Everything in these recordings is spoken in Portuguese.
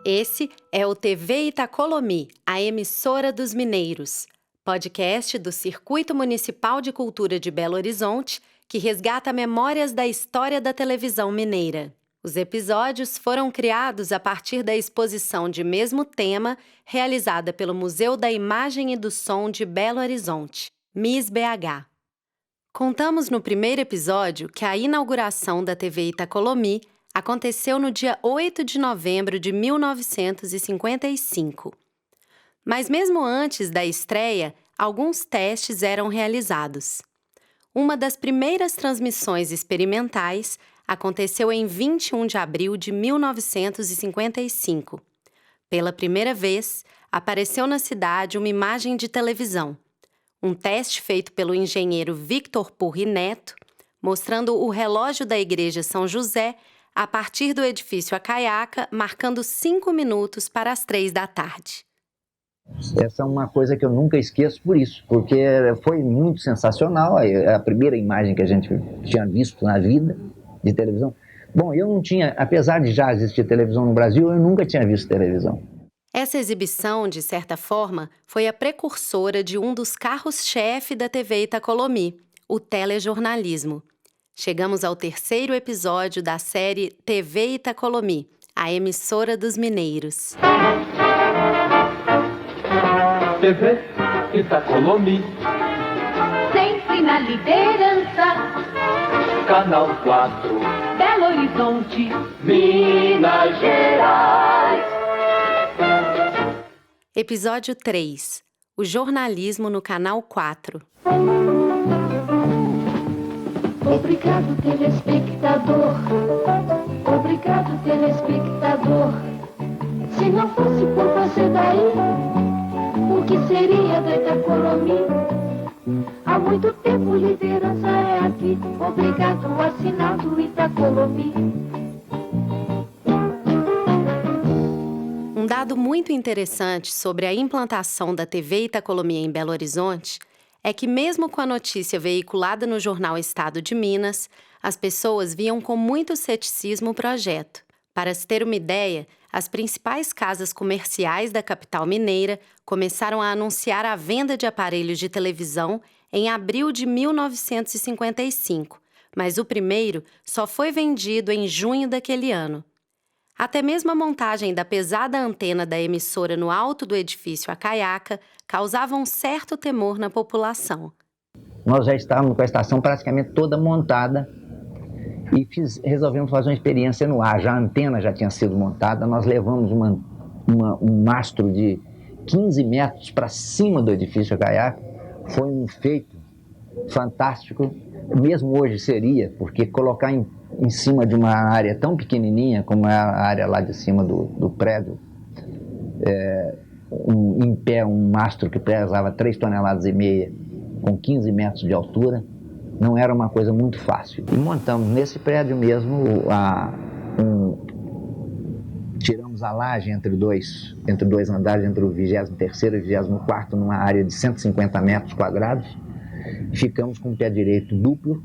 Esse é o TV Itacolomi, a emissora dos mineiros, podcast do Circuito Municipal de Cultura de Belo Horizonte, que resgata memórias da história da televisão mineira. Os episódios foram criados a partir da exposição de mesmo tema realizada pelo Museu da Imagem e do Som de Belo Horizonte, MIS-BH. Contamos no primeiro episódio que a inauguração da TV Itacolomi aconteceu no dia 8 de novembro de 1955. Mas mesmo antes da estreia, alguns testes eram realizados. Uma das primeiras transmissões experimentais aconteceu em 21 de abril de 1955. Pela primeira vez, apareceu na cidade uma imagem de televisão. Um teste feito pelo engenheiro Victor Purri Neto, mostrando o relógio da Igreja São José a partir do edifício Acaiaca, marcando 5 minutos para as 3 da tarde. Essa é uma coisa que eu nunca esqueço por isso, porque foi muito sensacional, a primeira imagem que a gente tinha visto na vida de televisão. Bom, eu não tinha, apesar de já existir televisão no Brasil, eu nunca tinha visto televisão. Essa exibição, de certa forma, foi a precursora de um dos carros-chefe da TV Itacolomi, o telejornalismo. Chegamos ao terceiro episódio da série TV Itacolomi, a emissora dos mineiros. TV Itacolomi, sempre na liderança. Canal 4, Belo Horizonte, Minas Gerais. Episódio 3. O jornalismo no Canal 4. Obrigado, telespectador. Obrigado, telespectador. Se não fosse por você daí, o que seria da Itacolomi? Há muito tempo liderança é aqui. Obrigado, assinado Itacolomi. Um dado muito interessante sobre a implantação da TV Itacolomi em Belo Horizonte é que, mesmo com a notícia veiculada no jornal Estado de Minas, as pessoas viam com muito ceticismo o projeto. Para se ter uma ideia, as principais casas comerciais da capital mineira começaram a anunciar a venda de aparelhos de televisão em abril de 1955, mas o primeiro só foi vendido em junho daquele ano. Até mesmo a montagem da pesada antena da emissora no alto do edifício Acaiaca causava um certo temor na população. Nós já estávamos com a estação praticamente toda montada e resolvemos fazer uma experiência no ar. Já a antena já tinha sido montada, nós levamos um mastro de 15 metros para cima do edifício Acaiaca. Foi um feito fantástico, mesmo hoje seria, porque colocar em cima de uma área tão pequenininha como é a área lá de cima do prédio, em pé um mastro que pesava 3,5 toneladas, com 15 metros de altura, não era uma coisa muito fácil. E montamos nesse prédio mesmo, tiramos a laje entre dois andares, entre o 23º e o 24º, numa área de 150 metros quadrados. Ficamos com o pé direito duplo,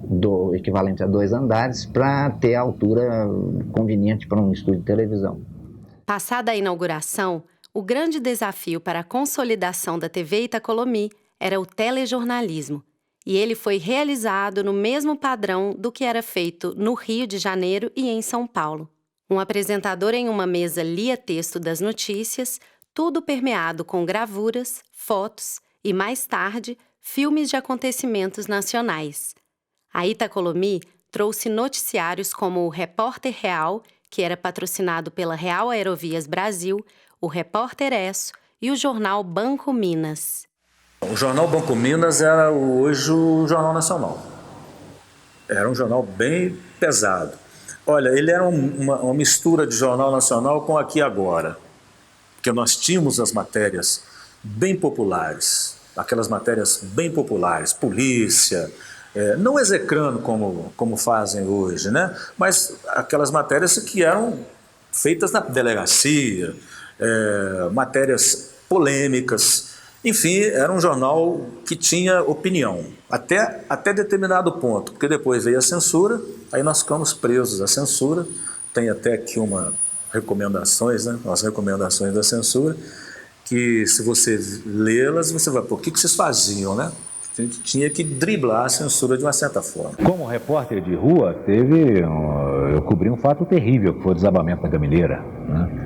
do equivalente a 2 andares, para ter a altura conveniente para um estúdio de televisão. Passada a inauguração, o grande desafio para a consolidação da TV Itacolomi era o telejornalismo, e ele foi realizado no mesmo padrão do que era feito no Rio de Janeiro e em São Paulo. Um apresentador em uma mesa lia texto das notícias, tudo permeado com gravuras, fotos e, mais tarde, filmes de acontecimentos nacionais. A Itacolomi trouxe noticiários como o Repórter Real, que era patrocinado pela Real Aerovias Brasil, o Repórter Esso e o jornal Banco Minas. O jornal Banco Minas era hoje o Jornal Nacional. Era um jornal bem pesado. Olha, ele era uma mistura de Jornal Nacional com Aqui e Agora, porque nós tínhamos as matérias bem populares, aquelas matérias bem populares, polícia, não execrando como fazem hoje, né? Mas aquelas matérias que eram feitas na delegacia, matérias polêmicas, enfim, era um jornal que tinha opinião, até determinado ponto, porque depois veio a censura, aí nós ficamos presos à censura. Tem até aqui uma recomendações, né? As recomendações da censura, que se você lê-las, você vai, pô, o que vocês faziam, né? A gente tinha que driblar a censura de uma certa forma. Como repórter de rua, eu cobri um fato terrível, que foi o desabamento da Gameleira, né?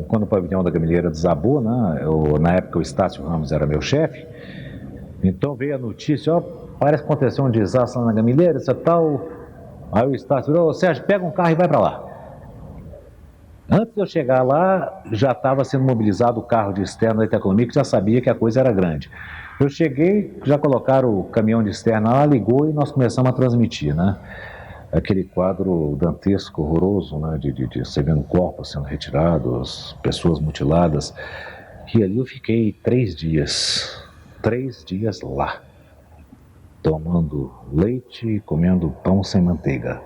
Quando o pavilhão da Gameleira desabou, né? Na época o Estácio Ramos era meu chefe, então veio a notícia, parece que aconteceu um desastre lá na Gameleira, essa tal. Aí o Estácio falou, Sérgio, pega um carro e vai para lá. Antes de eu chegar lá, já estava sendo mobilizado o carro de externo da Itacolomi, que já sabia que a coisa era grande. Eu cheguei, já colocaram o caminhão de externa lá, ligou e nós começamos a transmitir, né? Aquele quadro dantesco, horroroso, né? De você vendo corpos sendo retirados, pessoas mutiladas. E ali eu fiquei 3 dias lá, tomando leite, comendo pão sem manteiga.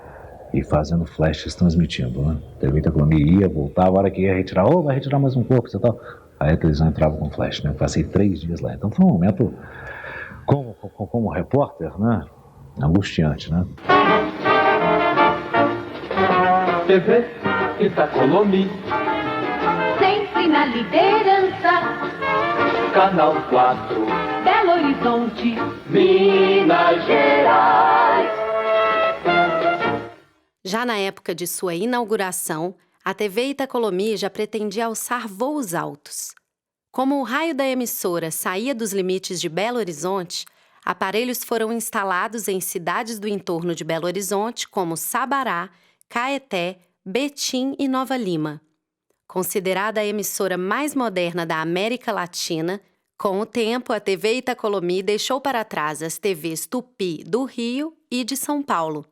E fazendo flashes transmitindo, né? A TV Itacolomi ia, voltava, a hora que ia retirar, vai retirar mais um corpo, e tal. Aí a televisão entrava com flash, né? Passei 3 dias lá. Então foi um momento, como repórter, né? Angustiante, né? TV Itacolomi, Sempre na liderança, Canal 4, Belo Horizonte, Minas Gerais. Já na época de sua inauguração, a TV Itacolomi já pretendia alçar voos altos. Como o raio da emissora saía dos limites de Belo Horizonte, aparelhos foram instalados em cidades do entorno de Belo Horizonte, como Sabará, Caeté, Betim e Nova Lima. Considerada a emissora mais moderna da América Latina, com o tempo a TV Itacolomi deixou para trás as TVs Tupi do Rio e de São Paulo.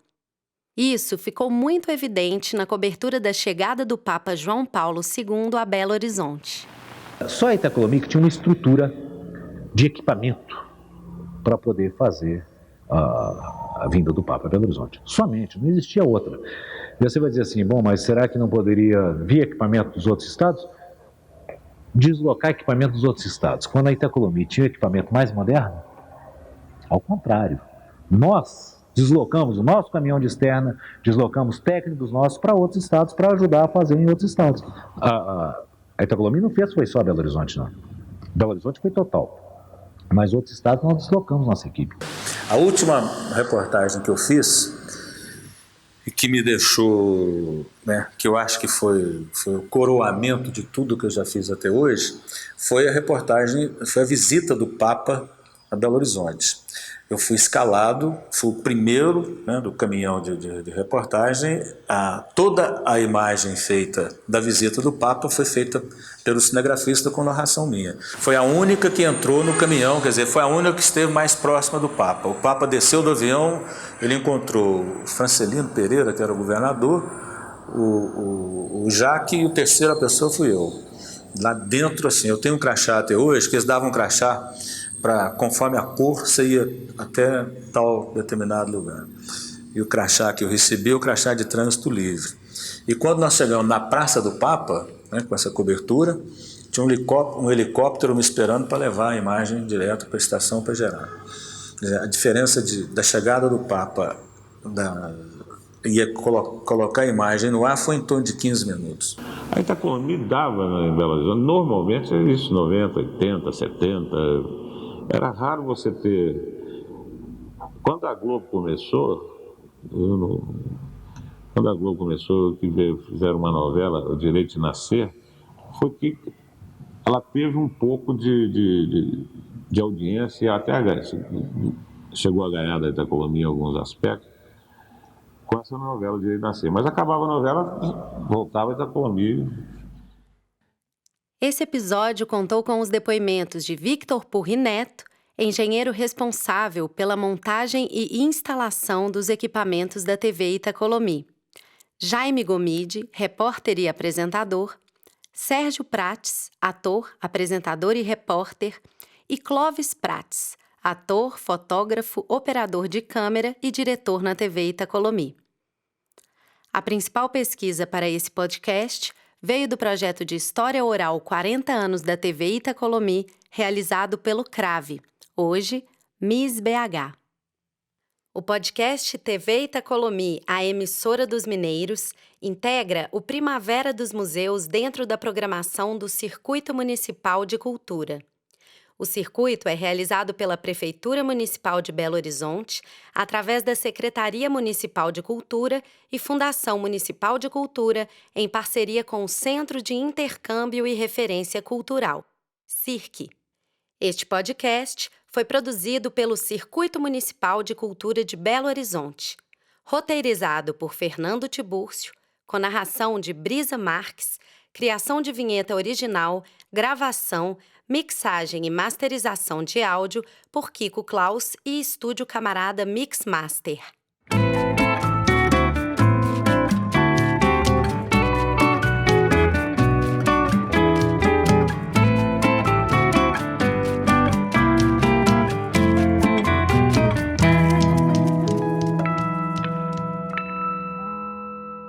Isso ficou muito evidente na cobertura da chegada do Papa João Paulo II a Belo Horizonte. Só a Itacolomi que tinha uma estrutura de equipamento para poder fazer a vinda do Papa a Belo Horizonte. Somente, não existia outra. E você vai dizer assim, mas será que não poderia vir equipamento dos outros estados? Deslocar equipamento dos outros estados. Quando a Itacolomi tinha um equipamento mais moderno, ao contrário, nós deslocamos o nosso caminhão de externa, deslocamos técnicos nossos para outros estados para ajudar a fazer em outros estados. A Itacolomi não fez, foi só Belo Horizonte, não. Belo Horizonte foi total. Mas outros estados nós deslocamos nossa equipe. A última reportagem que eu fiz, e que me deixou, né, que eu acho que foi o coroamento de tudo que eu já fiz até hoje, foi a visita do Papa a Belo Horizonte. Eu fui escalado, fui o primeiro, né, do caminhão de reportagem. Toda a imagem feita da visita do Papa foi feita pelo cinegrafista com narração minha. Foi a única que entrou no caminhão, quer dizer, foi a única que esteve mais próxima do Papa. O Papa desceu do avião, ele encontrou o Francelino Pereira, que era o governador, o Jaque, e a terceira pessoa fui eu. Lá dentro, assim, eu tenho um crachá até hoje, que eles davam um crachá conforme a cor, você ia até tal determinado lugar. E o crachá que eu recebi é o crachá de trânsito livre. E quando nós chegamos na Praça do Papa, né, com essa cobertura, tinha um helicóptero me esperando para levar a imagem direto para a estação para gerar. A diferença da chegada do Papa e colocar a imagem no ar foi em torno de 15 minutos. A Itacolomi dava em Belo Horizonte, normalmente é isso, 90, 80, 70... Era raro você ter... Quando a Globo começou, que fizeram uma novela, O Direito de Nascer, foi que ela teve um pouco de audiência, até chegou a ganhar da Itacolomi em alguns aspectos, com essa novela, O Direito de Nascer. Mas acabava a novela, voltava a Itacolomi. Esse episódio contou com os depoimentos de Victor Purri Neto, engenheiro responsável pela montagem e instalação dos equipamentos da TV Itacolomi, Jaime Gomide, repórter e apresentador, Sérgio Prates, ator, apresentador e repórter, e Clóvis Prates, ator, fotógrafo, operador de câmera e diretor na TV Itacolomi. A principal pesquisa para esse podcast veio do projeto de História Oral 40 anos da TV Itacolomi, realizado pelo CRAVE, hoje Miss BH. O podcast TV Itacolomi, a emissora dos mineiros, integra o Primavera dos Museus dentro da programação do Circuito Municipal de Cultura. O circuito é realizado pela Prefeitura Municipal de Belo Horizonte, através da Secretaria Municipal de Cultura e Fundação Municipal de Cultura, em parceria com o Centro de Intercâmbio e Referência Cultural, CIRC. Este podcast foi produzido pelo Circuito Municipal de Cultura de Belo Horizonte, roteirizado por Fernando Tibúrcio, com narração de Brisa Marques, criação de vinheta original, gravação, mixagem e masterização de áudio por Kiko Klaus e Estúdio Camarada Mix Master.